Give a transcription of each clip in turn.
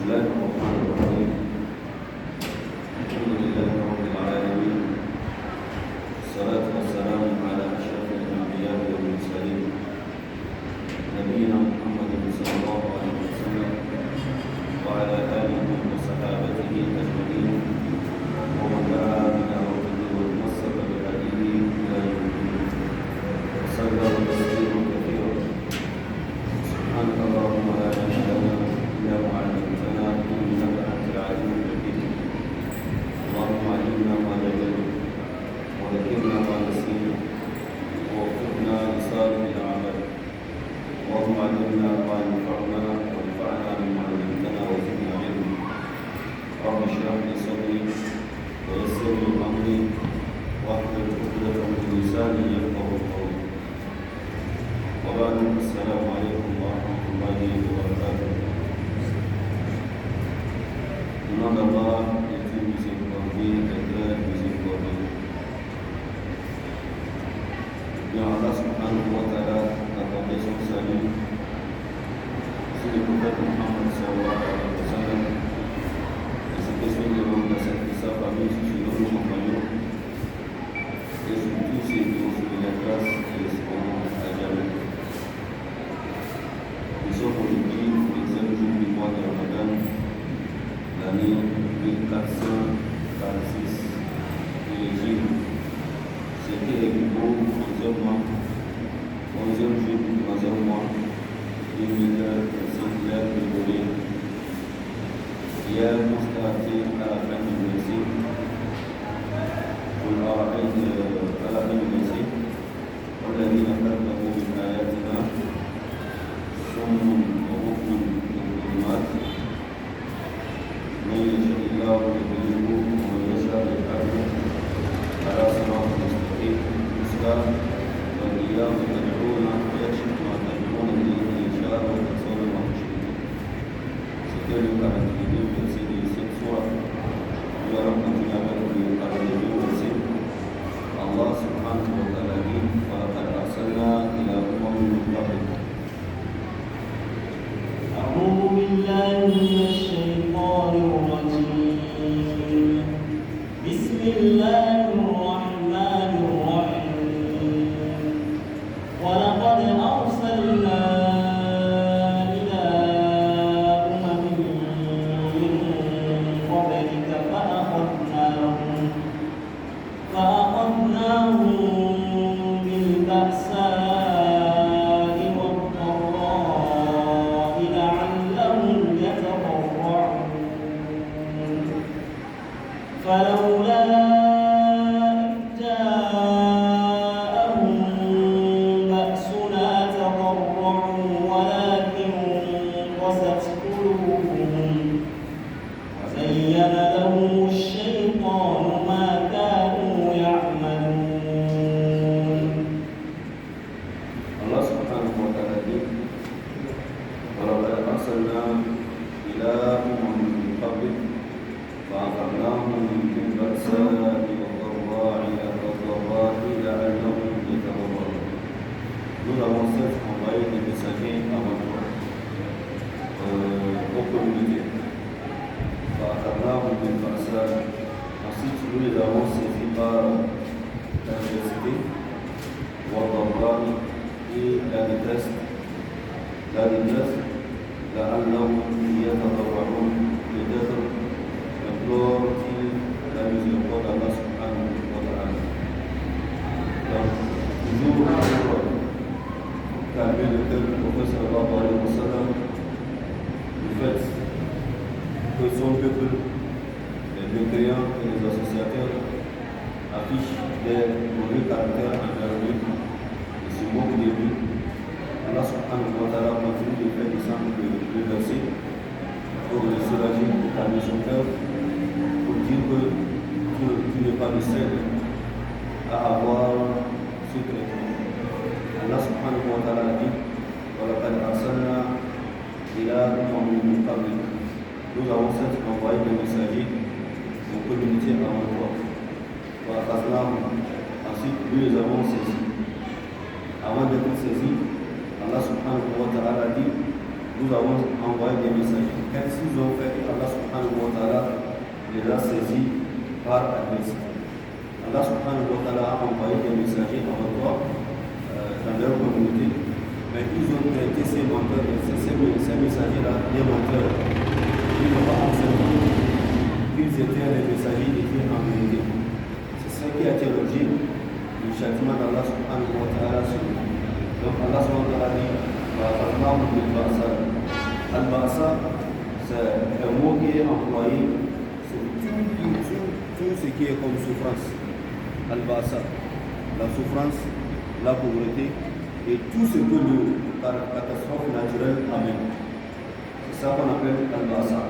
الله الرحمن الرحيم. الحمد لله رب العالمين، الصلاة والسلام على أشرف الأنبياء والمرسلين نبينا محمد صلى الله عليه وسلم وعلى آله وصحابته أجمعين ومن دعا بدعوته وتمسك بهديه إلى يوم الدين وسلم تسليما كثيرا. سبحانك اللهم لا علم لنا إلا ما علمتنا إنك أنت العليم الحكيم. اللهم علمنا ما جهلنا وذكرنا ما نسينا ووفقنا لصالح الأعمال. اللهم علمنا ما ينفعنا وانفعنا بما علمتنا وزدنا علما. رب اشرح لي صدري ويسر لي أمري واحلل عقدة من لساني يفقهوا قولي. وبعد السلام عليكم ورحمة الله وبركاته. Demande Allah et tout miséricorde et très miséricorde. Bien Allah subhanahu wa ta'ala a accordé son salut sur le prophète Muhammad sallallahu alayhi wa sallam et ses questions de l'homme de sa famille, sur nos compagnons et sur tous ceux qui ont suivi la grâce et l'espérance à jamais. Nous sommes aujourd'hui le 5e jour du mois de Ramadan, l'année 1446 de l'Égypte. C'était le plus beau 11e mois, 11e jour du 3e mois, 2005 l'ère de Bolée. Hier, constaté à la fin du verset, à la fin du verset, والذين كذبوا بآياتنا صم وبكم في الظلمات من يشاء الله يضلله ومن يشاء يجعله على صراط مستقيم. مسكا والإياه تدعون ويكشف ما تدعون إليه إن شاء وتصور ما تشركون. C'était le 42e verset de cette sourate. Nous allons continuer avec le 42e verset. Allah subhanahu wa ta'ala dit وَلَقَدْ أَرْسَلْنَا إِلَى أُمَمٍ مِّن قَبْلِكَ. أعوذ بالله من الشيطان الرجيم. بسم الله الرحمن الرحيم. ولقد أرسلنا إلى أمم من قبلك فأخذناهم بالبأساء والضراء لعلهم يتضرعون. فلولا إذ جاءهم بأسنا تضرعوا ولكن قست قلوبهم وزين لهم الشيطان ما كانوا يعملون. Allah subhanahu wa ta'ala dit وَلَقَدْ أَرْسَلْنَا إِلَى أُمَمٍ مِّن قَبْلِكَ فَأَخَذْنَاهُم بِالْبَأْسَاءِ وَالضَّرَّاءِ لَعَلَّهُمْ يَتَضَرَّعُونَ. Nous avons certes envoyé des messagers avant toi aux communautés. فَأَخَذْنَاهُم بِالْبَأْسَاءِ. Ensuite, nous les avons saisis par l'adversité, وَالضَّرَّاءِ et la détresse, لعلهم يتضرعون. Peut-être implorent-ils la miséricorde d'Allah subhanahu wa ta'ala. Donc, toujours pour calmer le cœur du prophète sallallahu alayhi wa sallam, le fait que son peuple, les mécréants et les associateurs affichent des mauvais caractères envers lui et se moquent de lui. Allah subhanahu wa ta'ala continue de faire descendre le verset pour le soulager, pour calmer son cœur, pour dire que tu n'es pas le seul à avoir ce traitement. Allah subhanahu wa ta'ala dit وَلَقَدْ أَرْسَلْنَا إِلَى أُمَمٍ مِّن قَبْلِكَ. Nous avons certes envoyé des messagers aux communautés avant toi. Ensuite, nous les avons saisis. Avant d'être saisis, Allah subhanahu wa ta'ala dit nous avons envoyé des messagers. Qu'est-ce qu'ils ont fait? Allah subhanahu wa ta'ala les a saisis par adversité. Allah subhanahu wa ta'ala a envoyé des messagers avant toi dans leur communauté, mais ils ont traité ces menteurs, ces messagers-là, des menteurs. Ils n'ont pas enseigné qu'ils étaient les messagers écrits en vérité. C'est ça qui a été l'objet du châtiment d'Allah subhanahu wa ta'ala sur nous. Donc Allah subhanahu wa ta'ala dit Al-Ba'sa, c'est un mot qui est employé sur tout ce qui est comme souffrance. Al-Ba'sa, la souffrance, la pauvreté et tout ce que la catastrophe naturelle amène. C'est ça qu'on appelle Al-Ba'sa.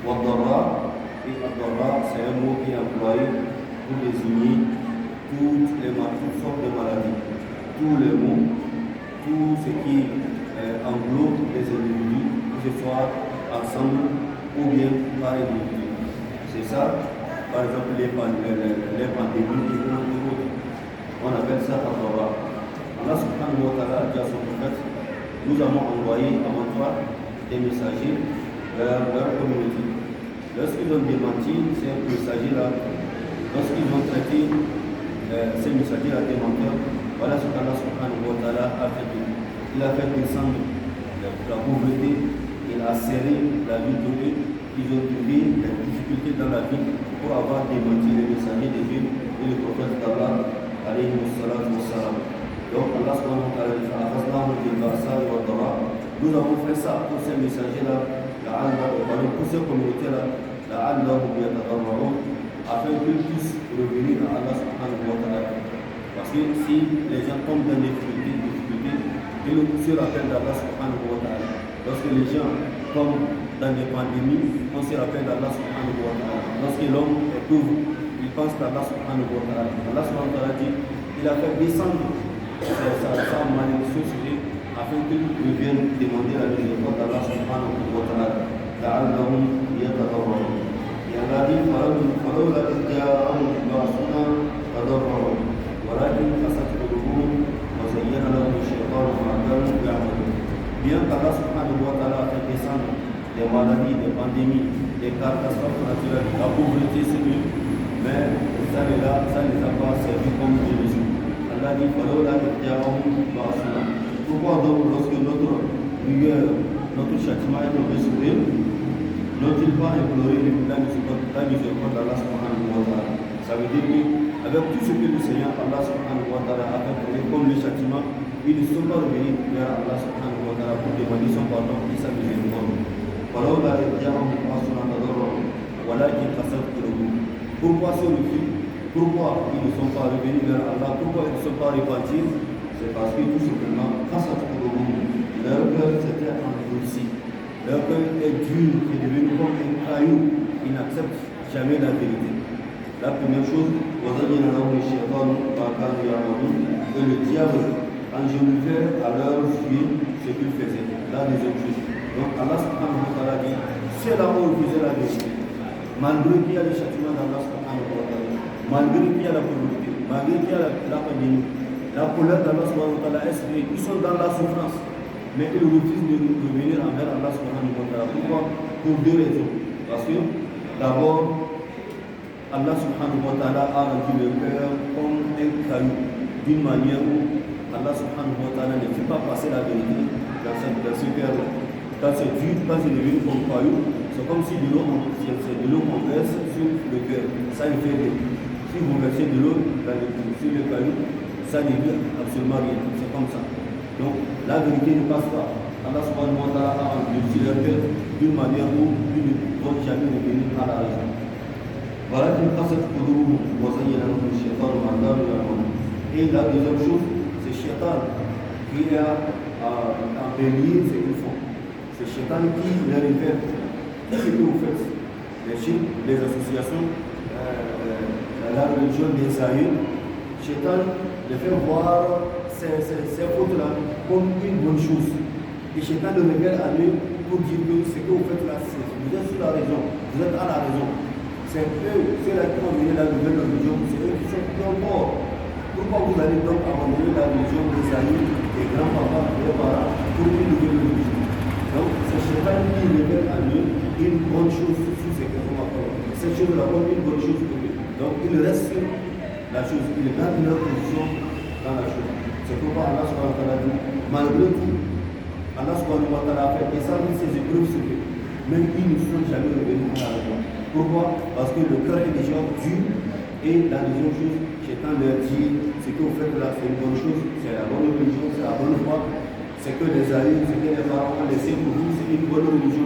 Wad-Darra, et Ad-Darra, c'est un mot qui est employé pour désigner toutes sortes de maladies, tous les maux, tout ce qui englobe les individus, que ce soit ensemble ou bien par individu. C'est ça, par exemple, les pandémies et autres. On appelle ça Ad-Darra. Allah subhanahu wa ta'ala a dit à son prophète, nous avons envoyé avant toi des messagers vers leur communauté. Lorsqu'ils ont démenti ces messagers-là, lorsqu'ils ont traité ces messagers-là des menteurs, voilà ce qu'Allah subhanahu wa ta'ala a fait. Il a fait descendre la pauvreté, il a serré la vie de eux, ils ont trouvé des difficultés dans la vie pour avoir démenti les messagers de Dieu et le prophète d'Allah, alayhi salatu wa salam. Donc Allah subhanahu wa ta'ala dit nous avons fait ça pour ces messagers-là, pour ces communautés-là, afin qu'ils puissent revenir à Allah subhanahu wa ta'ala. Parce que si les gens tombent dans des difficultés, ils se rappellent d'Allah subhanahu wa ta'ala. Lorsque les gens tombent dans des pandémies, on se rappelle d'Allah subhanahu wa ta'ala. Lorsque l'homme est pauvre, il pense qu'Allah subhanahu wa ta'ala. Allah subhanahu wa ta'ala dit, il a fait descendre sa malédiction sur eux afin qu'ils reviennent demander la miséricorde d'Allah subhanahu wa ta'ala. لعلهم يتضرعون. Allah dit فلولا إذ جاءهم بأسنا تضرعوا ولكن قست قلوبهم وزين لهم الشيطان ما كانوا يعملون. Bien qu'Allah subhanahu wa ta'ala a fait descendre des maladies, des pandémies, des catastrophes naturelles, la pauvreté c'est mieux, mais ça ne les a pas servi comme Jésus. Allah dit فلولا إذ جاءهم بأسنا. Pourquoi donc lorsque notre rigueur, notre châtiment est tombé sur eux, n'ont-ils pas imploré la miséricorde d'Allah subhanahu wa ta'ala? Ça veut dire qu'avec tout ce que le Seigneur Allah subhanahu wa ta'ala a fait pour eux, comme le châtiment, ils ne sont pas revenus vers Allah subhanahu wa ta'ala pour demander son pardon et sa miséricorde. Pourquoi ce refus? Pourquoi ils ne sont pas revenus vers Allah? Pourquoi ils ne sont pas repentis? C'est parce que tout simplement, leur cœur s'était endurci. Leur cœur est dur, est devenu comme un caillou. Ils n'acceptent jamais la vérité. La première chose, et le diable enjolivait à leurs yeux ce qu'ils faisaient. La deuxième chose. Donc Allah subhanahu wa ta'ala dit, c'est là où ils faisaient la vérité. Malgré qu'il y a le châtiment d'Allah subhanahu wa ta'ala, malgré qu'il y a la pauvreté, malgré qu'il y a la pandémie, la colère d'Allah subhanahu wa ta'ala est exprimée. Ils sont dans la souffrance. Mais ils refusent de revenir envers Allah subhanahu wa ta'ala. Pourquoi? Pour deux raisons. Parce que d'abord, Allah subhanahu wa ta'ala a rendu le cœur comme un caillou, d'une manière où Allah subhanahu wa ta'ala ne fait pas passer la vérité dans ce cœur-là. Quand c'est dur, quand c'est devenu comme caillou, c'est comme si de l'eau qu'on verse sur le cœur. Ça ne fait rien. Si vous versez de l'eau sur le caillou, ça ne dit absolument rien. C'est comme ça. Donc, la vérité ne passe pas. Allah subhanahu wa ta'ala a endurci leur cœur d'une manière où ils ne vont jamais revenir à la raison. Voilà une facette pour nous, et la deuxième chose, c'est Shaitan qui a embelli ce qu'ils font. C'est Shaitan qui leur révèle tout ce que vous faites. Les chiffres, les associations, la religion des Saïd, Shaitan les fait voir ces fautes-là comme une bonne chose. Et Shaitan le révèle à eux pour dire que ce que vous faites là, vous êtes sur la raison, vous êtes à la raison. C'est eux, ceux-là qui ont mené la nouvelle religion, c'est eux qui sont morts. Pourquoi vous allez donc abandonner la religion des amis, des grands-papas, des parents, pour une nouvelle religion? Donc, fait en eux une bonne chose sous ces conformes. Cette chose la bonne, une bonne chose pour eux. Donc ils restent sur la chose, ils gardent leur position dans la chose. C'est pourquoi Allah subhanahu wa ta'ala dit, malgré tout, Allah subhanahu wa ta'ala a fait descendre ces épreuves sur eux. Même ils ne sont jamais revenus à la raison. Pourquoi? Parce que le cœur est déjà dur. Et la deuxième chose, Shaitan leur dit, ce que vous faites là, c'est une bonne chose, c'est la bonne religion, c'est la bonne foi, c'est que les aïeux, c'est que les parents ont laissé pour vous, c'est une bonne religion.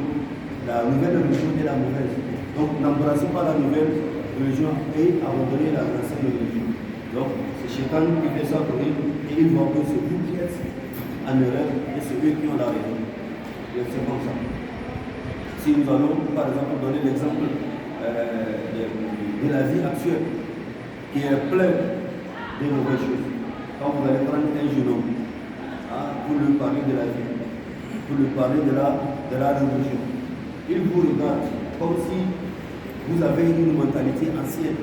La nouvelle religion est la mauvaise. Donc n'embrassez pas la nouvelle religion et abandonnez la ancienne religion. Donc c'est Shaitan qui fait ça pour eux et il voit que c'est vous qui êtes en erreur et c'est eux qui ont la raison. Et c'est comme ça. Si nous allons par exemple donner l'exemple de la vie actuelle, qui est plein de mauvaises choses. Quand vous allez prendre un jeune homme, pour lui parler de la vie, pour lui parler de la religion, il vous regarde comme si vous avez une mentalité ancienne.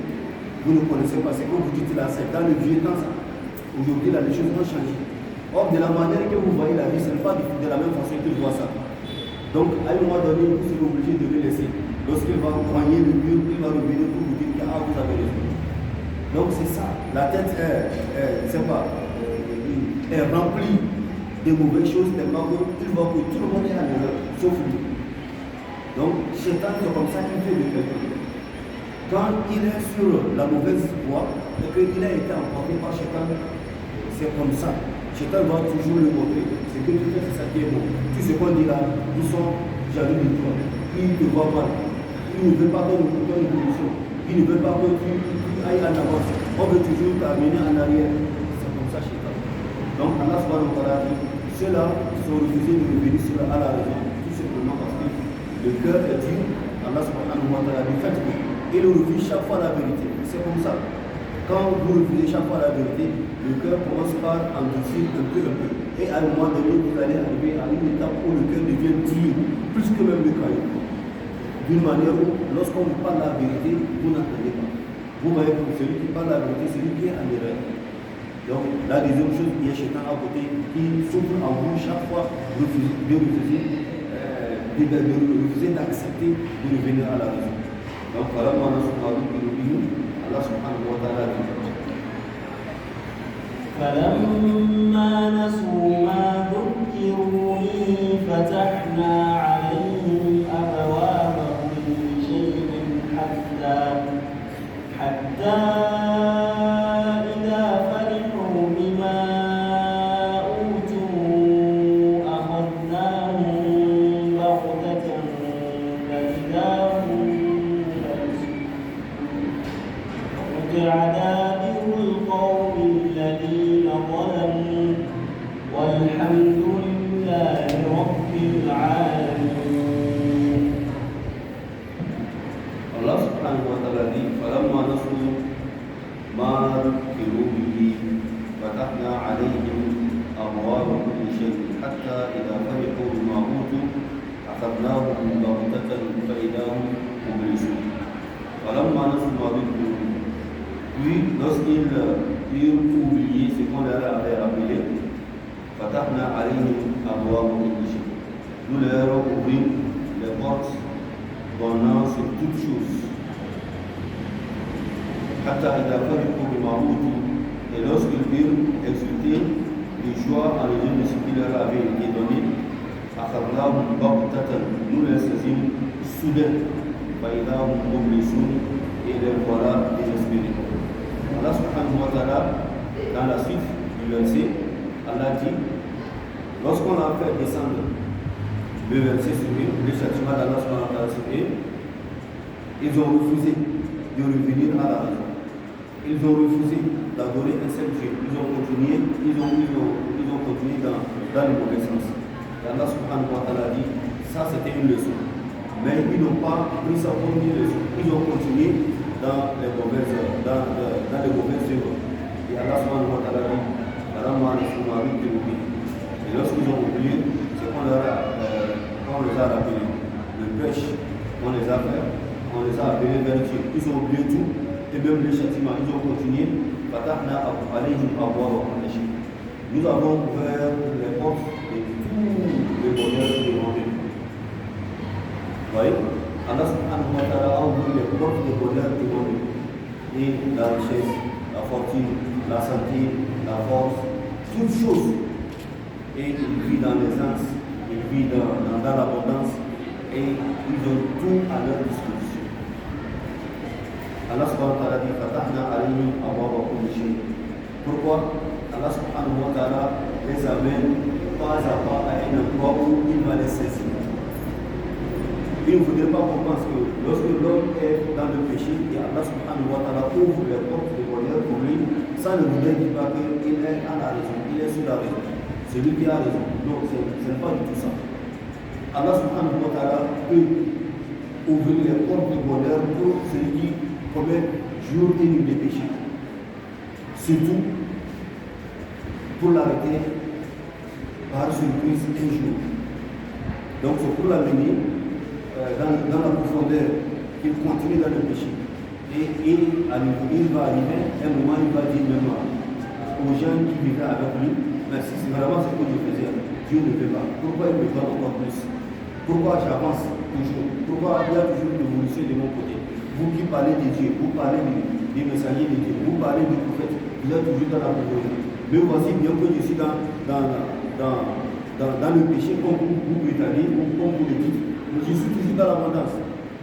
Vous ne connaissez pas ce que vous dites là, c'est dans le vieux temps ça. Aujourd'hui là, les choses ont changé. Or, de la manière que vous voyez la vie, ce n'est pas de la même façon qu'il voit ça. Donc, à un moment donné, vous serez obligé de le laisser. Lorsqu'il va croyer le mur, il va revenir pour vous dire que vous avez raison. Donc c'est ça, la tête est remplie de mauvaises choses, tellement qu'il voit que tout le monde est en erreur, sauf lui. Donc Shaitan, c'est comme ça qu'il fait de quelqu'un. Quand il est sur la mauvaise voie, et qu'il a été emporté par Shaitan, c'est comme ça. Shaitan doit toujours le montrer. Ce que tu fais, c'est ça qui est bon. Tout ce qu'on dit là, ils sont jaloux de toi. Ils te voient mal. Ils ne veulent pas donner une position. Ils ne veulent pas que tu ailles en avance. On veut toujours t'amener en arrière. C'est comme ça, Shaitan. Donc, Allah subhanahu wa ta'ala dit, ceux-là sont refusés de revenir sur à la raison, tout simplement parce que le cœur est dur. Allah subhanahu wa ta'ala dit, il refuse chaque fois la vérité. C'est comme ça. Quand vous refusez chaque fois la vérité, le cœur commence par endurcir un peu. Et à un moment donné, vous allez arriver à une étape où le cœur devient dur, plus que même le caillou. D'une manière où, lorsqu'on vous parle la vérité, vous n'entendez pas. Vous voyez que celui qui parle la vérité, celui qui est en erreur. Donc, la deuxième chose, il y a Shaitan à côté qui souffre en vous chaque fois de refuser d'accepter de revenir à la raison. Donc, voilà, Allah subhanahu wa ta'ala dit. فلما نسوا ما ذكروا به فتحنا عليهم أبواب كل شيء حتى إذا فرحوا بما أوتوا أخذناهم بغتة فإذا هم قطع دابر القوم الذين ظلموا والحمد لله رب العالمين. Allah subhanahu wa ta'ala dit, فَلَمَّا نَسُوا مَا ذُكِّرُوا بِهِ فَتَحْنَا عَلَيْهِمْ أَبْوَابَ كُلِّ شَيْءٍ حَتَّى إِذَا فَرِحُوا بِمَا أُوتُوا أَخَذْنَاهُم بَغْتَةً فَإِذَا هُم مُبْلِسُونَ. فَلَمَّا نَسُوا مَا ذُكِّرُوا بِهِ. Puis, lorsqu'ils eurent oublié ce qu'on leur avait rappelé, فَتَحْنَا عَلَيْهِمْ أَبْوَابَ كُلِّ شَيْءٍ. Nous leur ouvrîmes les portes donnant sur toutes choses. Et lorsqu'ils eurent exulté de joie en raison de ce qui leur avait été donné, nous les saisîmes soudain, et les voilà désespérés. Allah subhanahu wa ta'ala, dans la suite du verset, Allah dit, lorsqu'on a fait descendre le verset sur eux, le châtiment d'Allah subhanahu wa ta'ala sur eux, ils ont refusé de revenir à la raison. Ils ont refusé d'adorer un seul Dieu. Ils ont continué dans le mauvais sens. Et Allah subhanahu wa ta'ala dit, ça c'était une leçon. Mais ils n'ont pas pris ça comme une leçon. Ils ont continué dans les mauvaises œuvres. Et Allah subhanahu wa ta'ala dit, et lorsqu'ils ont oublié, c'est qu'on les a rappelés. Le pêche, on les a fait, on les a appelés vers Dieu. Ils ont oublié tout, et même les châtiments, ils ont continué. Nous avons ouvert les portes de tout le bonheur devant eux. voyez, Allah subhanahu wa ta'ala a ouvert les portes de bonheur du monde. Et la richesse, la fortune, la santé, la force, toutes choses. Et il vit dans l'aisance, il vit dans l'abondance et ils ont tout à leur disposition. Allah subhanahu wa ta'ala dit Fatahna alayhim abwaba kulli shay. Pourquoi Allah subhanahu wa ta'ala les amène pas à pas à un endroit où il va les saisir. Il ne faudrait pas qu'on pense que lorsque l'homme est dans le péché et Allah subhanahu wa ta'ala ouvre les portes de bonheur pour lui, ça ne voudrait pas qu'il est à la raison, il est sur la raison. C'est lui qui a raison. Non, ce n'est pas du tout ça. Allah subhanahu wa ta'ala peut ouvrir les portes de bonheur pour celui qui commet jour et nuit des péchés. Surtout pour l'arrêter par surprise un jour. Donc c'est pour l'amener dans la profondeur qu'il continue dans le péché. Et il va arriver, un moment il va dire même aux gens qui vivaient avec lui, mais si c'est vraiment ce que je faisais, Dieu ne fait pas. Pourquoi il me donne encore plus? Pourquoi j'avance toujours? Pourquoi il y a toujours une évolution de mon côté? Vous qui parlez de Dieu, vous parlez des messagers de Dieu, vous parlez des prophètes, vous êtes toujours dans la pauvreté. Mais voici bien que je suis dans le péché, comme vous prétendez, ou comme vous le dites, mais je suis toujours dans l'abondance.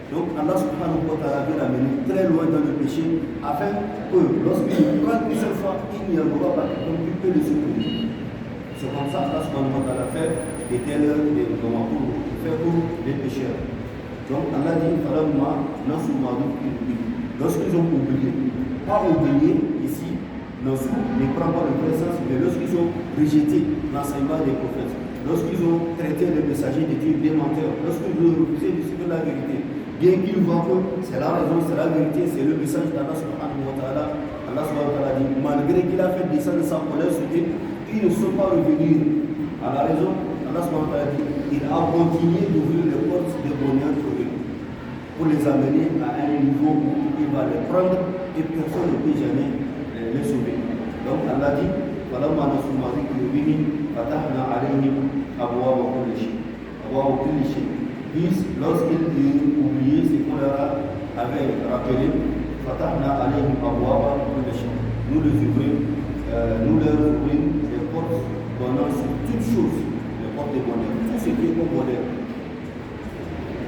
Donc Allah subhanahu wa ta'ala veut l'amener très loin dans le péché, afin que lorsqu'il prend une seule fois, il n'y aura pas quelqu'un qui peut le secourir. C'est comme ça qu'Allah subhanahu wa ta'ala fait des tels moments pour les pécheurs. Donc Allah dit lorsqu'ils ont oublié, pas oublié ici, ne prend pas le vrai sens, mais lorsqu'ils ont rejeté l'enseignement des prophètes, lorsqu'ils ont traité les messagers de Dieu des menteurs, lorsqu'ils ont refusé de suivre la vérité, bien qu'ils voient que c'est la raison, c'est la vérité, c'est le message d'Allah subhanahu wa ta'ala, Allah subhanahu wa ta'ala dit, malgré qu'il a fait descendre sa colère sur eux, ils ne sont pas revenus à la raison. Allah subhanahu wa ta'ala dit, il a continué d'ouvrir les portes de bonheur pour les amener à un niveau où il va les prendre et personne ne peut jamais les sauver. Donc Allah dit, فَلَمَّا نَسُوا مَا ذُكِّرُوا بِهِ فَتَحْنَا عَلَيْهِمْ أَبْوَابَ كُلِّ شَيْءٍ. Puis, lorsqu'ils ont oublié ce qu'on leur avait rappelé, فَتَحْنَا عَلَيْهِمْ أَبْوَابَ كُلِّ شَيْءٍ. Nous les ouvrons, nous leur ouvrons les portes donnant sur toutes choses, les portes de bonheur, tout ce qui est bon bonheur.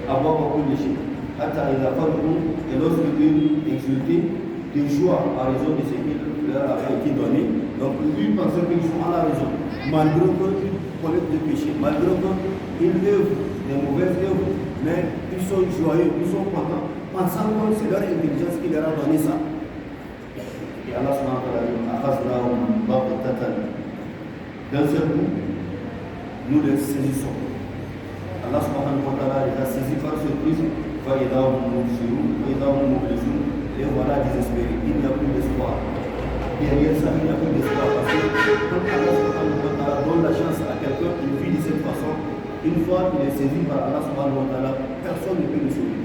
أَبْوَابَ كُلِّ شَيْءٍ. Et lorsqu'ils exultaient de joie à raison de ce qui leur avait été donné, donc ils pensaient qu'ils sont à la raison, malgré qu'ils commettent des péchés, malgré qu'ils œuvrent des mauvaises œuvres, mais ils sont joyeux, ils sont contents, pensant que c'est leur intelligence qui leur a donné ça. Et Allah subhanahu wa ta'ala d'un seul coup, nous les saisissons. Allah subhanahu wa ta'ala les a saisis par surprise. Et voilà désespéré, il n'y a plus d'espoir. Derrière ça, il n'y a plus d'espoir parce que quand Allah subhanahu wa ta'ala donne la chance à quelqu'un, il vit de cette façon, une fois qu'il est saisi par Allah subhanahu wa ta'ala, personne ne peut le sauver.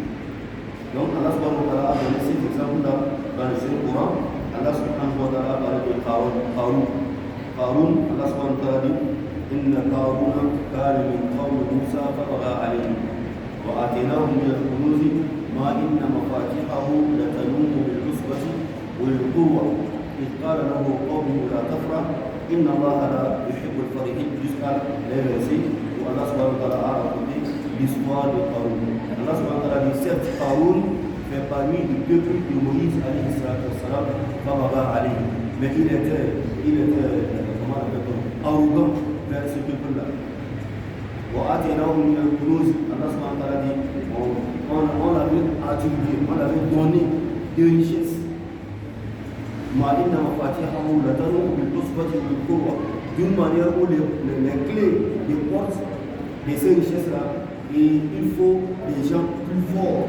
Donc Allah subhanahu wa ta'ala a donné cet exemple-là dans le Saint-Coran. Allah subhanahu wa ta'ala a parlé de Qarun. Allah subhanahu wa ta'ala dit Inna Qaruna kana min qawmi Musa fabagha alayhim. وآتيناه من الكنوز ما إن مفاتيحه لتنوء بالعصبة والقوة إذ قال له قومه لا تفرح إن الله لا يحب الفرحين jusqu'à l'RSI où Allah subhanahu wa ta'ala a raconté l'histoire de Qarun. Allah subhanahu wa ta'ala dit certes Qarun fait parmi du peuple de Moïse alayhi salam mais il était comment on appelle arrogant vers ce peuple-là. وآتيناه من الكنوز Allah subhanahu wa ta'ala dit on l'avait attribué, on l'avait donné des richesses. ما إن مفاتيحه لتنوء بالعصبة والقوة, d'une manière où les clés des portes de ces richesses-là, et il faut des gens plus forts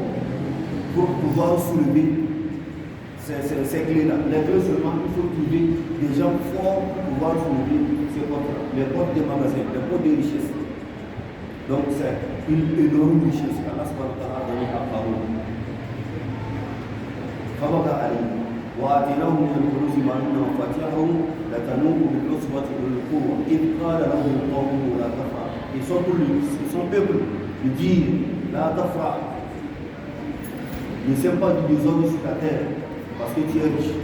pour pouvoir soulever ces clés-là. Les clés seulement, il faut trouver des gens forts pour pouvoir soulever ces portes-là, les portes des magasins, les portes des richesses. Donc c'est une énorme richesse qu'Allah subhanahu wa ta'ala a donnée à Qarun. فبغى عليه وآتيناه من الكنوز ما إن مفاتيحه لتنوء بالعصبة والقوة إذ قال له قومه لا تفرح. Et son peuple lui dit la tafra. Ne sème pas du désordre sur la terre parce que tu es riche.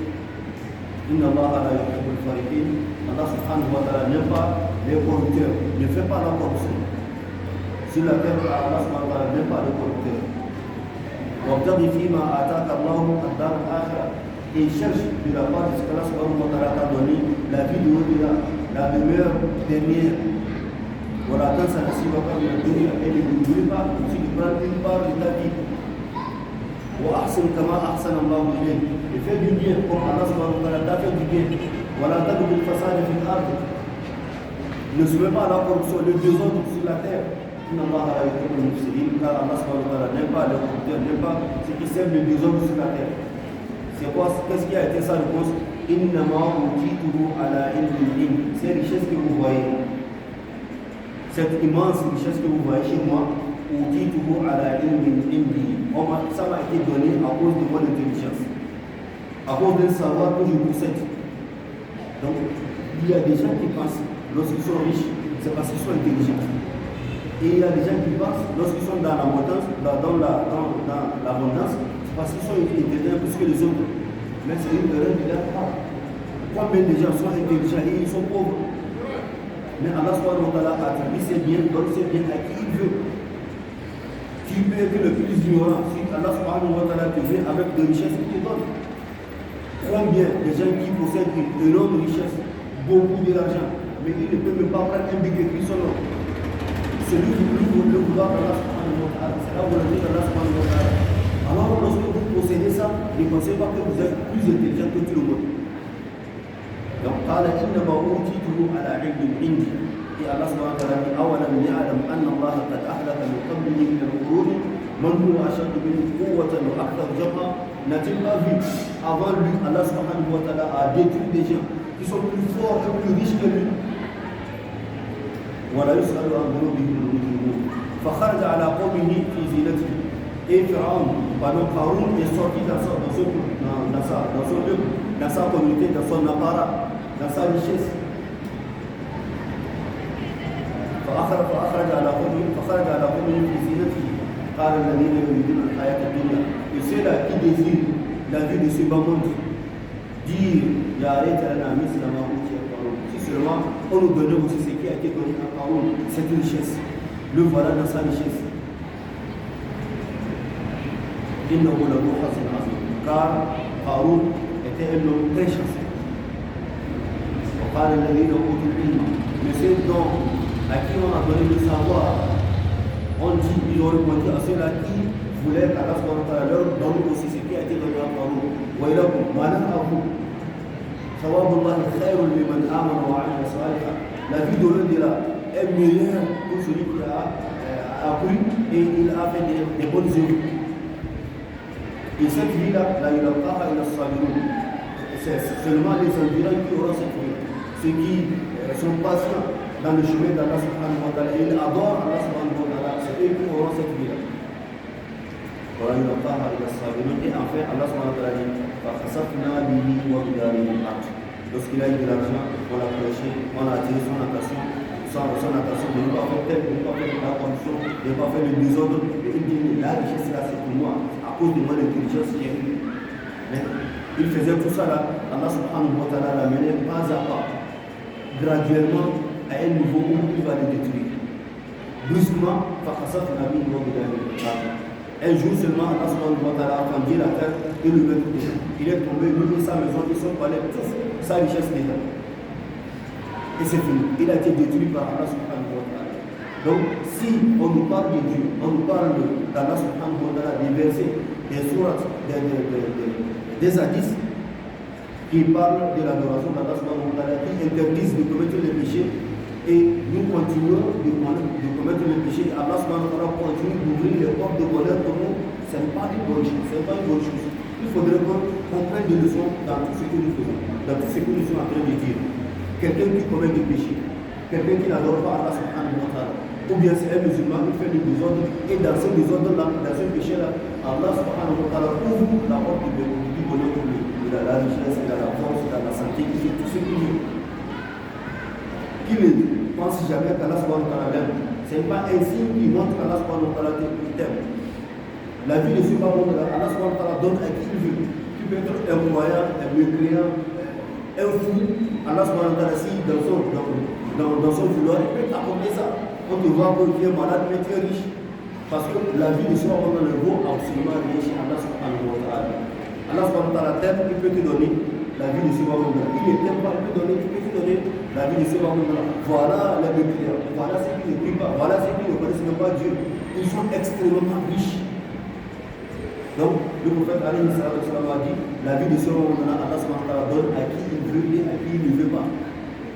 Inna Allah la yuhibbul farihin. Allah subhanahu wa ta'ala n'aime pas les corrupteurs. Ne fais pas la corruption. Sur la terre, Allah subhanahu wa ta'ala n'aime pas les corrupteurs. وابتغ فيما آتاك الله الدار الآخرة. Et cherche de la part de ce qu'Allah subhanahu wa ta'ala t'a donné la vie de au-delà, la demeure dernière. Voilà, dans sa nasiba comme le dunya, et ne n'oublie pas aussi de prendre une part de ta vie. وأحسن كما أحسن الله إليك. Et fais du bien comme Allah subhanahu wa ta'ala t'a fait du bien. ولا تبغ الفساد في الأرض. Ne soumets pas à la corruption, le désordre sur la terre. Inna Allah la yuhibbul mufsidin. Car Allah subhanahu wa ta'ala n'aime pas les corrupteurs, n'aime pas ceux qui sèment le désordre sur la terre. C'est quoi? Qu'est-ce qui a été sa réponse? Innama utituhu ala ilmin indi. Ces richesses que vous voyez, cette immense richesse que vous voyez chez moi, utituhu ala ilmin indi. Ça m'a été donné à cause de mon intelligence, à cause d'un savoir que je possède. Donc, il y a des gens qui pensent, lorsqu'ils sont riches, c'est parce qu'ils sont intelligents. Et il y a des gens qui pensent, lorsqu'ils sont dans l'abondance, dans l'abondance, c'est parce qu'ils sont intelligents plus que les autres. Mais c'est une erreur de leur part. Combien de gens sont intelligents et ils sont pauvres? Mais Allah subhanahu wa ta'ala attribue ses biens, donne ses biens à qui il veut. Tu peux être le plus ignorant si Allah subhanahu wa ta'ala te fait avec des richesses qu'il te donne. Combien de gens qui possèdent une énorme richesse, beaucoup d'argent, mais ils ne peuvent même pas prendre un bic écrit son nom. Celui qui veut le vouloir d'Allah subhanahu wa ta'ala, c'est la volonté d'Allah subhanahu wa ta'ala. Alors lorsque vous possédez ça, ne pensez pas que vous êtes plus intelligent que tout le monde. Donc, قال إنما أوتيته على علم عندي. Et Allah subhanahu wa ta'ala dit أولم يعلم أن الله قد أهلك من قبله من القرون من هو أشد منه قوة وأكثر جمعا. N'a-t-il pas vu avant lui, Allah subhanahu wa ta'ala a détruit des gens qui sont plus forts et plus riches que lui. ولا يسأل عن ذنوبهم المجرمون. فخرج على قومه في زينته. Et Pharaon, pendant Haroun est sorti dans sa communauté, dans son apparat, dans sa richesse. فخرج على قومه في زينته. قال الذين يريدون الحياة الدنيا. Et ceux-là qui désirent la vie de ce bas monde, dire يا ريت لنا مثل ما أوتي قارون. Si seulement on nous donnait aussi ce qui a été donné à Haroun, cette richesse. Le voilà dans sa richesse. إنه لذو حظ عظيم. Car Haroun était un homme très chanceux. وقال الذين أوتوا العلم. Mais ceux à qui on a donné le savoir, on dit, ils ont répondu à ceux-là qui voulaient qu'Allah subhanahu wa ta'ala leur donne aussi ce qui a été donné à Haroun. ويلكم ما نفعه ثواب الله خير لمن آمن وعمل صالحا. La vie de l'au-delà est meilleure pour celui qui a cru et il a fait des bonnes œuvres. Et cette vie-là, la yulaqaha ila as-sabirun. C'est seulement les endurants qui auront cette vie. Ceux qui sont patients dans le chemin d'Allah subhanahu wa ta'ala, et ils adorent Allah subhanahu wa ta'ala, c'est eux qui auront cette vie-là. ولا يلقاها إلا الصابرون. Et enfin, Allah subhanahu wa ta'ala dit فَخَسَفْنَا بِهِ وَبِدَارِهِ الْأَرْضِ. Lorsqu'il a eu de l'argent, on l'a prêché, on a attiré son attention de ne pas faire tel, de ne pas faire la corruption, de ne pas faire le désordre. Et il dit la richesse là, c'est pour moi, à cause de mon intelligence qui est venue. Il faisait tout ça là, Allah subhanahu wa ta'ala l'a mené pas à pas, graduellement à un niveau où il va le détruire. Brusquement, فَخَسَفْنَا بِهِ وَبِدَارِهِ الْأَرْضِ. Un jour seulement, Allah subhanahu wa ta'ala a fendu la terre et le mettre dedans. Il est tombé, lui et sa maison, ils sont palais, tout sa richesse dedans. Et c'est fini. Il a été détruit par Allah subhanahu wa ta'ala. Donc, si on nous parle de Dieu, on nous parle d'Allah subhanahu wa ta'ala, des versets, des sourates, des hadiths qui parlent de l'adoration d'Allah subhanahu wa ta'ala, qui interdisent de commettre les péchés, et nous continuons de commettre les péchés. Allah subhanahu wa ta'ala continue d'ouvrir les portes de bonheur pour nous. Ce n'est pas une bonne chose. Il faudrait qu'on prenne des leçons dans tout ce que nous faisons, dans tout ce que nous sommes en train de dire. Quelqu'un qui commet des péchés, quelqu'un qui n'adore pas Allah subhanahu wa ta'ala, ou bien c'est un musulman qui fait des désordres, et dans ce désordre-là, dans ce péché-là, Allah subhanahu wa ta'ala ouvre la porte du bonheur pour lui. Il a la richesse, il a la force, il a la santé, il fait tout ce qu'il veut. Qui ne pense jamais qu'Allah subhanahu wa ta'ala l'aime, Ce n'est pas un signe qui montre qu'Allah subhanahu wa ta'ala t'aime. La vie ne suit pas mon Allah. Allah subhanahu wa ta'ala donne à qui il veut. Tu peux être un croyant, un mécréant, un fou. Allah subhanahu wa ta'ala, si dans son vouloir, il peut t'accorder ça. On te voit que tu es malade, mais tu es riche. Parce que la vie ne suit pas mon Allah, ne vaut absolument rien chez Allah subhanahu wa ta'ala. Allah subhanahu wa ta'ala t'aime, il peut te donner. La vie ne suit pas mon Allah. Il ne t'aime pas, il peut donner, il peut te donner. La vie ne suit pas mon Allah. Voilà les mécréants. Voilà ceux qui ne prient pas. Voilà ceux qui ne connaissent même pas Dieu. Ils sont extrêmement riches. Donc, le prophète alayhi salam a dit, la vie de ce monde-là, Allah subhanahu wa ta'ala donne à qui il veut et à qui il ne veut pas.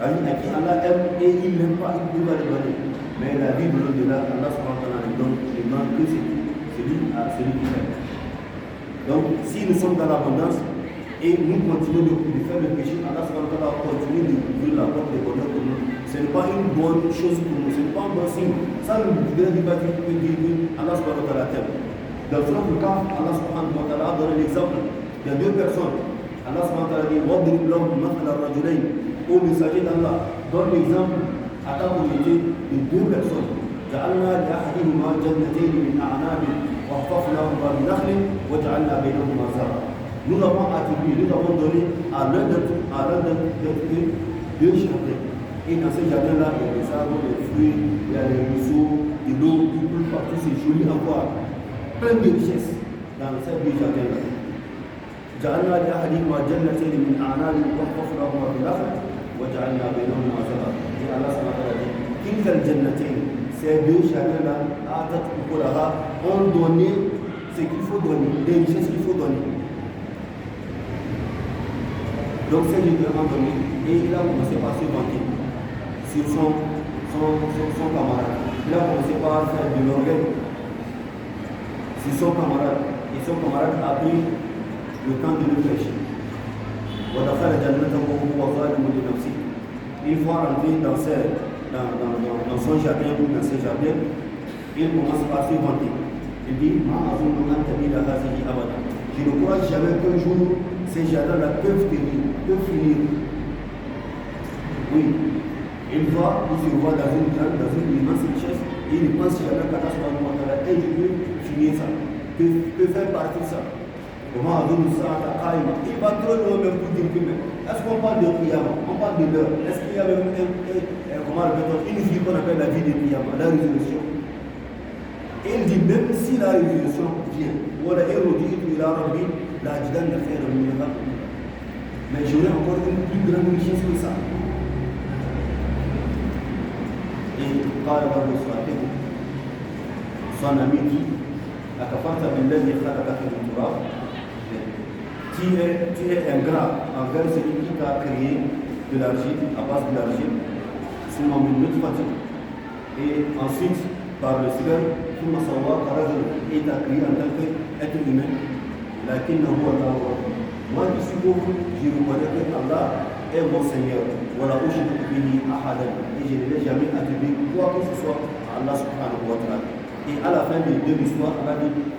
À qui Allah aime et il n'aime pas, il va le donner. Mais la vie de l'au-delà, Allah subhanahu wa ta'ala ne donne que celui qui aime. Donc, si nous sommes dans l'abondance et nous continuons de faire le péché, Allah subhanahu wa ta'ala continue d'ouvrir la porte des bonheurs pour nous. Ce n'est pas une bonne chose pour nous, ce n'est pas un bon signe. Ça ne veut pas dire que Allah subhanahu wa ta'ala t'aime. Dans le cas, Allah subhanahu wa ta'ala a donné l'exemple. Il y a deux personnes. Allah subhanahu wa ta'ala dit وَضْرِبْ لَهُمْ مَثَلَ الرَّجُلَيْنِ. Au messager d'Allah, donne l'exemple à ta communauté de deux personnes. جعلنا لأحدهما جنتين من أعناب وحفظناهما بنخل وجعلنا بينهما زرعا. Nous avons attribué, nous avons donné à l'un d'entre eux deux jardins. Et dans ces jardins-là, il y a des arbres, des fruits, il y a des ruisseaux, de l'eau, du coup, partout, c'est joli à voir. Plein de richesses dans ces deux jardins-là. جعلنا لأحدهما جنتين من أعناب وحفظناهما بنخل وجعلنا بينهما زرعا. Et Allah subhanahu wa ta'ala dit كلتا الجنتين. Ces deux jardins-là, ont donné ce qu'il faut donner, les richesses qu'il faut donner. Donc ces deux ont donné et il a commencé par se vanter sur son camarade. Il a commencé par faire de l'orgueil sur son camarade. Et son camarade a pris le temps de le pêcher. Une fois rentré dans son jardin ou dans ses jardins, il commence par se vanter. Il dit, je ne crois jamais qu'un jour ces jardins-là peuvent finir. Oui. Il se voit dans une immense richesse et il pense jamais qu'à ce moment-là, et je peux finir ça, peut faire partie de ça. Comment il va trop loin même pour dire que est-ce qu'on parle de Qiyamah, on parle de l'heure, est-ce qu'il y a même une vie qu'on appelle la vie de Qiyamah, la résolution. Et il dit même si la résolution vient, mais j'aurai encore une plus grande richesse que ça. Et son ami dit tu es ingrat envers celui qui t'a créé de l'argile, à base de l'argile, sous mon minute fatigue. Et ensuite, par le sperme, et t'a créé en tant qu'être humain. Moi qui suis pauvre, je reconnais que Allah est mon Seigneur. Et je ne l'ai jamais attribué quoi que ce soit à Allah subhanahu wa ta'ala. Et à la fin de l'histoire, Allah dit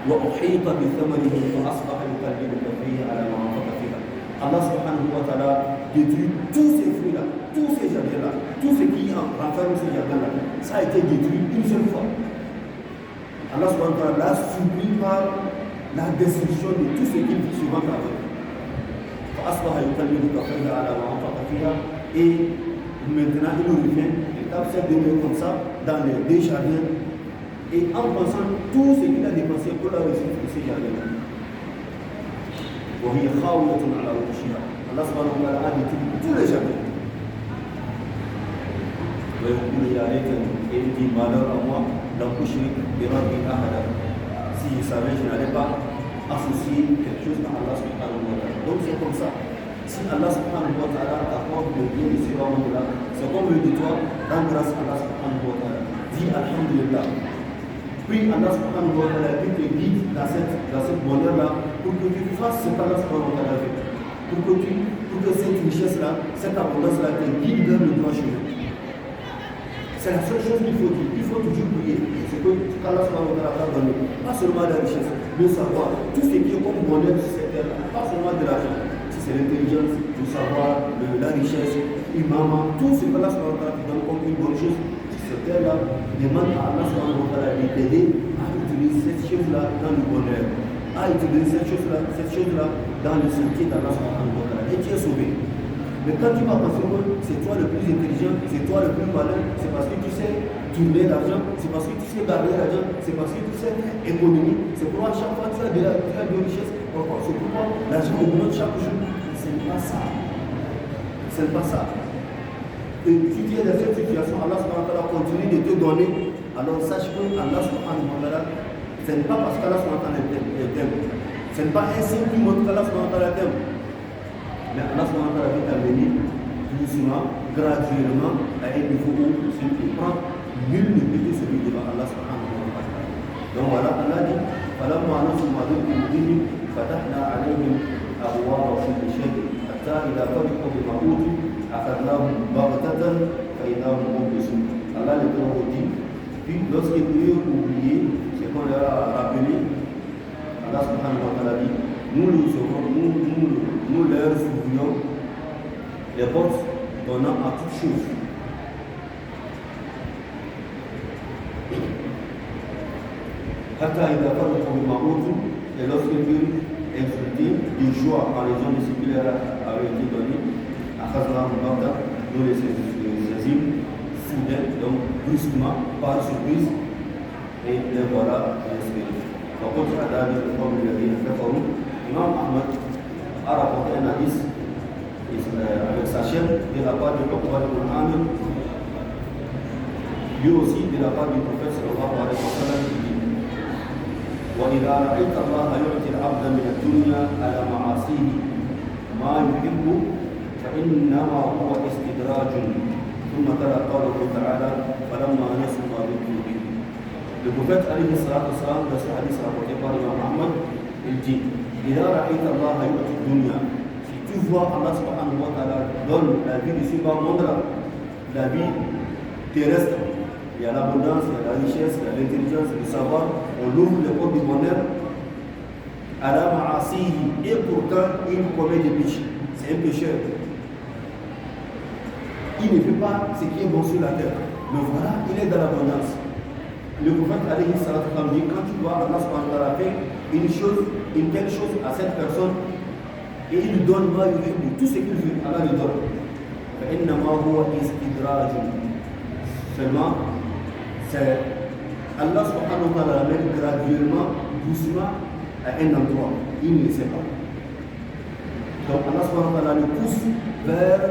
وأحيط بثمره فأصبح يكذب كفيه على ما أنفق فيها. Allah subhanahu wa ta'ala détruit tous ces fruits-là, tous ces jardins-là, tout ce qui renferme ces jardins-là. Ça a été détruit une seule fois. Allah subhanahu wa ta'ala l'a subi par la destruction de tout ce qu'il vit souvent avec. فأصبح يكذب كفيه على ما أنفق فيها. Et maintenant il revient, il tape cette demi comme ça dans les deux jardins. Et en pensant tout ce qu'il a dépensé pour la réussite de ces jardins. Allah subhanahu wa ta'ala a détruit tous les jardins. Et il dit malheur à moi, si je savais, je n'allais pas associer quelque chose à Allah subhanahu wa ta'ala. Donc c'est comme ça. Si Allah subhanahu wa ta'ala t'accorde le bien de ce monde-là, c'est comme le dit toi, rends grâce à Allah subhanahu wa ta'ala. Dis alhamdulillah. Puis Allah subhanahu wa ta'ala te guide dans cette bonheur-là pour que tu fasses ce qu'Allah subhanahu wa ta'ala fait. Pour que cette richesse-là, cette abondance-là te guide dans le droit chemin. C'est la seule chose qu'il faut dire. Il faut toujours prier. C'est que Allah subhanahu wa ta'ala t'a donné. Pas seulement la richesse, le savoir, tout ce qui est comme bonheur sur cette terre-là. Pas seulement de l'argent. Si c'est l'intelligence, le savoir, la richesse, l'imam, tout ce que Allah subhanahu wa ta'ala te donne comme une bonne chose, c'est terre-là, demande à Allah subhanahu wa ta'ala de t'aider à utiliser cette chose-là dans le bonheur, à utiliser cette chose-là dans le sentier d'Allah subhanahu wa ta'ala. Et tu es sauvé. Mais quand tu vas penser que c'est toi le plus intelligent, c'est toi le plus malin, c'est parce que tu sais tourner l'argent, c'est parce que tu sais garder l'argent, c'est parce que tu sais économie, c'est pourquoi chaque fois tu as de richesse, c'est pourquoi l'argent augmente chaque jour. Ce n'est pas ça. Ce n'est pas ça. Et si tu es dans cette situation, Allah subhanahu wa ta'ala continue de te donner, alors sache que Allah subhanahu wa ta'ala, ce n'est pas parce qu'Allah subhanahu wa ta'ala t'aime. Ce n'est pas un signe qui montre qu'Allah subhanahu wa ta'ala t'aime. Mais Allah subhanahu wa ta'ala veut t'amener doucement, graduellement, à un niveau où celui qui prend, nul ne peut te celui devant Allah subhanahu wa ta'ala. Donc voilà, Allah dit, فَلَمَّا نَسُوا مَا ذُكِّرُوا بِهِ فَتَحْنَا عَلَيْهِمْ أَبْوَابَ كُلِّ شَيْءٍ حَتَّى إِذَا فَرِحُوا بِمَا أُوتُوا أَخَذْنَاهُمْ بَغْتَةً فَإِذَا هُمْ مُبْلِسُونَ. Allah les dit, puis lorsqu'ils ont oublié ce qu'on leur a rappelé, Allah subhanahu wa ta'ala dit, nous leur ouvrions les portes donnant à toutes choses. Et lorsqu'ils furent insultés de joie en raison de ce qui leur avait été donné, nous les saisîmes soudain, donc brusquement, par surprise, et les voilà inspirés. Imam Ahmad a rapporté un hadith avec sa chaîne de la part de Uqba ibn Amir, lui aussi de la part du prophète sallallahu alayhi wa sallam, qui dit وَإِذَا رَأَيْتَ اللَّهَ يُعْطِي الْعَبْدَ مِنَ الدُّنْيَا عَلَى مَعَاصِيهِ مَا يُحِبُّ فَإِنَّمَا هُوَ اسْتِدْرَاجٌ ثُمَّ تَلَا قَوْلُهُ تَعَالَى فَلَمَّا نَسُوا مَا ذُكِّرُوا بِهِ. Le prophète alayhi salatu wassalam, dans ce hadith rapporté par Imam Ahmad, il dit إِذَا رَأَيْتَ اللَّهَ يُعْطِي الدُّنْيَا. Si tu vois Allah subhanahu wa ta'ala donne la vie de ce bas monde-là, la vie terrestre, il y a l'abondance, il y a la richesse, il y a l'intelligence, le savoir, on ouvre les portes du bonheur, ala ma'asihi, et pourtant il commet des péchés. C'est un pécheur. Il ne fait pas ce qui est bon sur la terre. Mais voilà, il est dans l'abondance. Le prophète alayhi salatu wa sallam dit, quand tu vois Allah subhanahu wa ta'ala faire une telle chose à cette personne, et il lui donne tout ce qu'il veut, Allah lui donne. فَإِنَّمَا هُوَ إِسْتِدْرَاجٌ. Seulement, c'est Allah subhanahu wa ta'ala l'amène graduellement, doucement, à un endroit. Il ne le sait pas. Donc Allah subhanahu wa ta'ala le pousse vers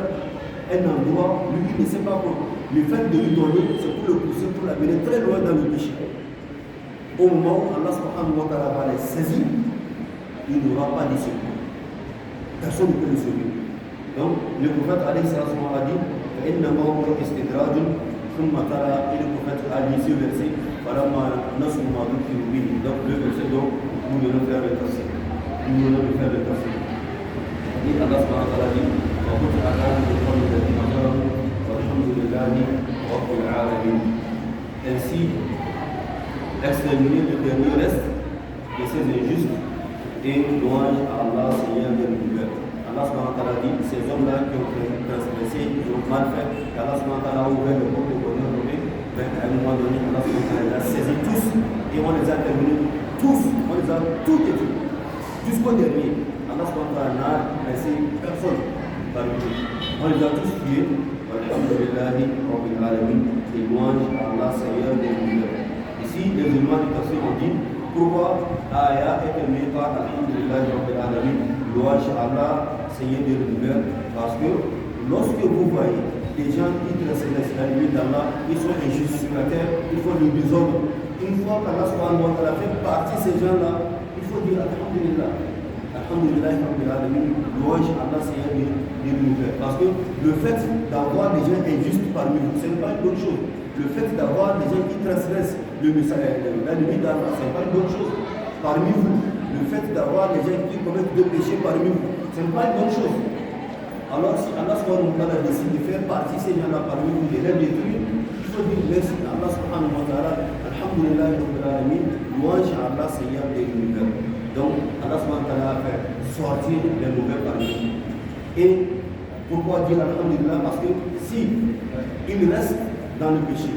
un endroit, lui il ne sait pas quoi. Le fait de lui donner, c'est pour le pousser, pour l'amener très loin dans le péché. Au moment où Allah subhanahu wa ta'ala va les saisir, il n'aura pas de secours. Personne ne peut le sauver. Donc, le prophète alayhi salatu wa sallam a dit فإنما هو استدراج ثم ترى إلى الprophète a dit ce verset فلما نسوا ما ذكروا به. Donc, le verset dont nous venons faire le tafsir. Nous venons de faire le tafsir. Et Allah subhanahu wa ta'ala dit وَقُتْعَ عَلَىٰ الْقَوْمِ الَّذِينَ ظَلَمُوا وَالْحَمْدُ لِلَّهِ رَبِّ الْعَالَمِينَ. Ainsi, exterminer le dernier reste de ces injustes et louange à Allah, Seigneur de l'univers. Allah subhanahu wa ta'ala dit, ces hommes-là qui ont transgressé, qui ont mal fait, Allah subhanahu wa ta'ala a ouvert le porte de bonheur, mais à un moment donné, Allah subhanahu wa ta'ala les a saisis tous et on les a terminés tous, on les a tous détruits, jusqu'au dernier. Allah subhanahu wa ta'ala n'a laissé personne parmi eux. On les a tous tués. Alhamdulillahi Rabbil Alamin. Et louange à Allah, Seigneur de l'univers. Ici, les éléments du passé ont dit pourquoi Aya est terminée par Alhamdulillahi Rabbil Alamin. Louange à Allah, Seigneur de l'univers. Parce que lorsque vous voyez des gens qui transgressent la limite d'Allah, ils sont injustes sur la terre, ils font du désordre. Une fois qu'Allah subhanahu wa ta'ala fait partie de ces gens-là, il faut dire Alhamdulillah. Alhamdulillah, louange à Allah, Seigneur de l'univers. Parce que le fait d'avoir des gens injustes parmi vous, ce n'est pas une bonne chose. Le fait d'avoir des gens qui transgressent la limite d'Allah, ce n'est pas une bonne chose. Parmi vous, le fait d'avoir des gens qui commettent des péchés parmi vous, ce n'est pas une bonne chose. Alors si Allah subhanahu wa ta'ala décide de faire partie de ces gens-là parmi vous, de les détruire, il faut dire merci à Allah subhanahu wa ta'ala. Alhamdulillah, louange à Allah, Seigneur de l'univers. Donc, Allah subhanahu wa ta'ala a fait sortir les mauvais parmi nous. Et pourquoi dire Alhamdulillah? Parce que si il reste dans le péché,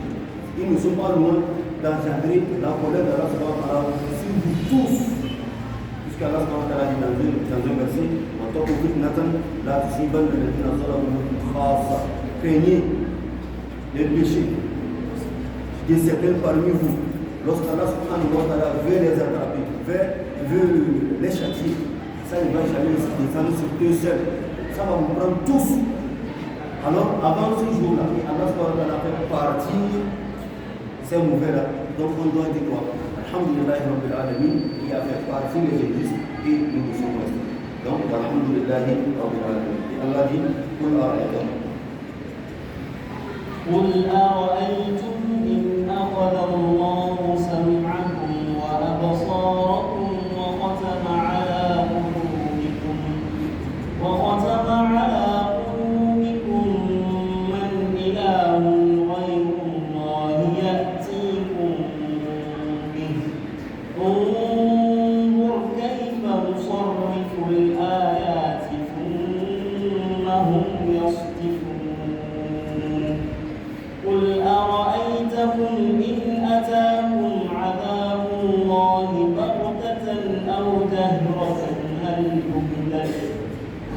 ils ne sont pas loin d'engendrer la colère d'Allah subhanahu wa ta'ala sur vous tous. Puisqu'Allah subhanahu wa ta'ala dit dans un verset, craignez les péchés de certains parmi vous. Lorsqu'Allah subhanahu wa ta'ala veut les attraper, veut les châtier, ça ne va jamais se descendre sur eux seuls. Ça va vous prendre tous. Alors, avant ce jour-là, Allah subhanahu wa ta'ala fait partir ces mauvais-là. Donc, on doit dire quoi? Alhamdulillah Rabbil Alamin, qui a fait partir les injustes et nous sommes restés. Donc, Alhamdulillah Rabbil Alamin. Et Allah dit, قل أرأيتم إن أخذ الله سمعكم وأبصاركم وختم على قلوبكم من إله غير الله يأتيكم به انظر كيف نصرف الآيات ثم هم يصدفون قل أرأيتكم إن أتاكم عذاب الله بغتة أو جهرة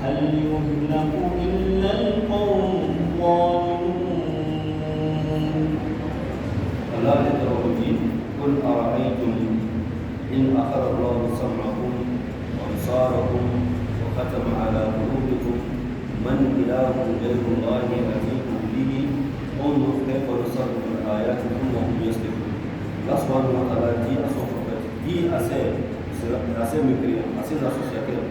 هل يهلك إلا القوم الظالمون الله يتوجه قل أرأيتم إن أخذ الله سمعكم وأبصاركم وختم على قلوبكم من إله غير الله يأتيكم به انظر كيف نصرف الآيات ثم هم يصدفون. Allah subhanahu wa ta'ala dit à son prophète, dit à ses mécréants, à ses associateurs,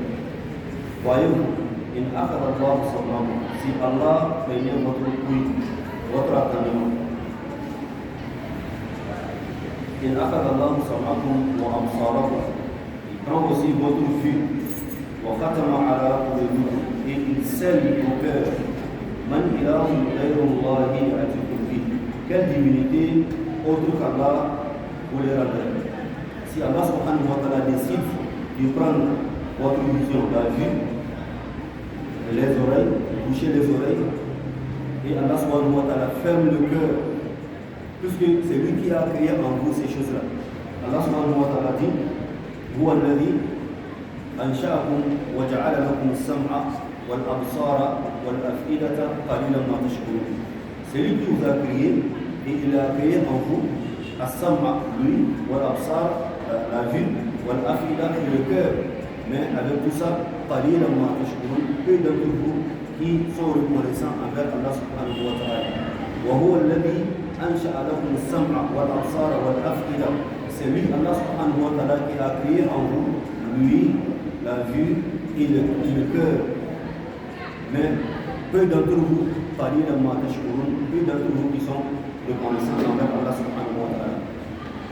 voyez-vous, in akhadha Allah sam'akum, si Allah prenait votre ouïe, votre attendement, in akhadha Allah sam'akum wa absarakum, il prend aussi votre vue, wa khatama ala qulubikum, et il scelle vos cœurs. Man ilahun ghayrullahi ya'tikum bi. Quelle divinité autre qu'Allah vous les rendrait? Si Allah subhanahu wa ta'ala décide de prendre votre vision, la vue, les oreilles, boucher les oreilles, et Allah subhanahu wa ta'ala ferme le cœur, puisque c'est lui qui a créé en vous ces choses-là. Allah subhanahu wa ta'ala dit, huwa alladhi ansha'akum wa ja'ala lakum as-sam'a والأبصار والأفئدة قليلا ما تشكرون. C'est lui qui vous a créé et il a créé en vous as-sam'a, lui, wal-absar, la vue, wal-afida, le cœur. Mais avec tout ça, قليلا ما تشكرون, peu d'entre vous qui sont reconnaissants envers Allah subhanahu wa ta'ala. وهو الذي أنشأ لكم السمع والأبصار والأفئدة. C'est lui, Allah subhanahu wa ta'ala, qui a créé en vous, lui, la vue et le cœur. Mais peu d'entre vous, peu d'entre vous qui sont reconnaissants envers Allah subhanahu wa ta'ala.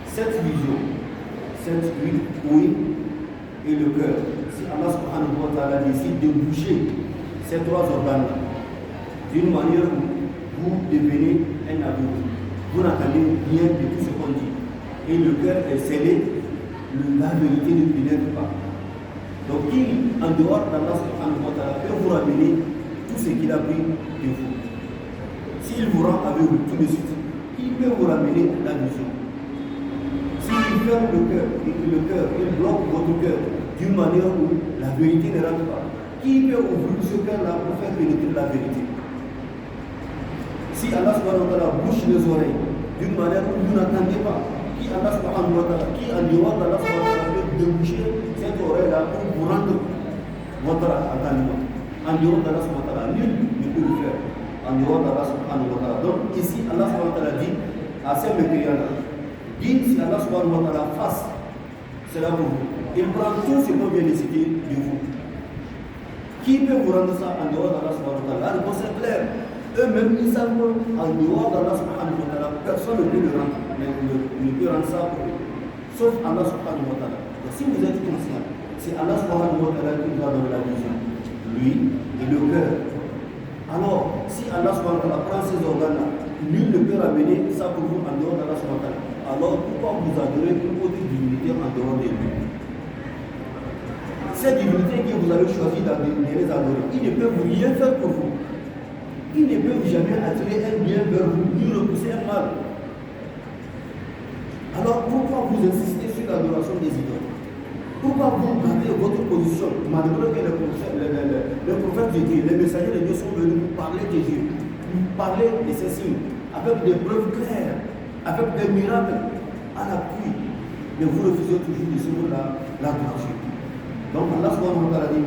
Cette vision, cette vue, oui, et le cœur, si Allah subhanahu wa ta'ala décide de bouger ces trois organes-là, d'une manière où vous devenez un aveugle, vous n'entendez rien de tout ce qu'on dit, et le cœur est scellé, la vérité ne pénètre pas. Donc, qui, en dehors d'Allah subhanahu wa ta'ala, peut vous ramener tout ce qu'il a pris de vous? S'il vous rend aveugle tout de suite, qui peut vous ramener la vision? S'il ferme le cœur, il bloque votre cœur d'une manière où la vérité ne rentre pas, qui peut ouvrir ce cœur-là pour faire pénétrer la vérité? Si Allah subhanahu wa ta'ala bouche les oreilles d'une manière où vous n'entendez pas, qui Allah subhanahu wa ta'ala, qui en dehors d'Allah subhanahu wa ta'ala peut déboucher cette oreille-là pour vous rendre votre entendement? En dehors d'Allah subhanahu wa ta'ala, nul ne peut le faire. En dehors d'Allah subhanahu wa ta'ala. Donc ici, Allah subhanahu wa ta'ala dit à ces mécréants-là, dites si Allah subhanahu wa ta'ala fasse cela pour vous. Il prend tout ce qu'on vient de citer de vous. Qui peut vous rendre ça en dehors d'Allah subhanahu wa ta'ala? La réponse est claire. Eux-mêmes, ils savent qu'en dehors d'Allah subhanahu wa ta'ala, personne ne peut le rendre, ne peut rendre ça pour eux. Sauf Allah subhanahu wa ta'ala. Donc si vous êtes conscient, c'est Allah subhanahu wa ta'ala qui vous a donné la vision, lui et le cœur. Alors, si Allah subhanahu wa ta'ala prend ces organes-là, nul ne peut ramener ça pour vous en dehors d'Allah subhanahu wa ta'ala. Alors, pourquoi vous adorez une autre divinité en dehors de lui? Cette divinité que vous avez choisi de les adorer, ils ne peuvent rien faire pour vous. Ils ne peuvent jamais attirer un bien vers vous, ni repousser un mal. Alors pourquoi vous insistez sur l'adoration des idoles? Pourquoi vous gardez votre position malgré que les prophètes de Dieu, les messagers de Dieu sont venus vous parler de Dieu, vous parler de ces signes, avec des preuves claires, avec des miracles à l'appui, mais vous refusez toujours de suivre l'adoration. Donc Allah subhanahu wa ta'ala dit: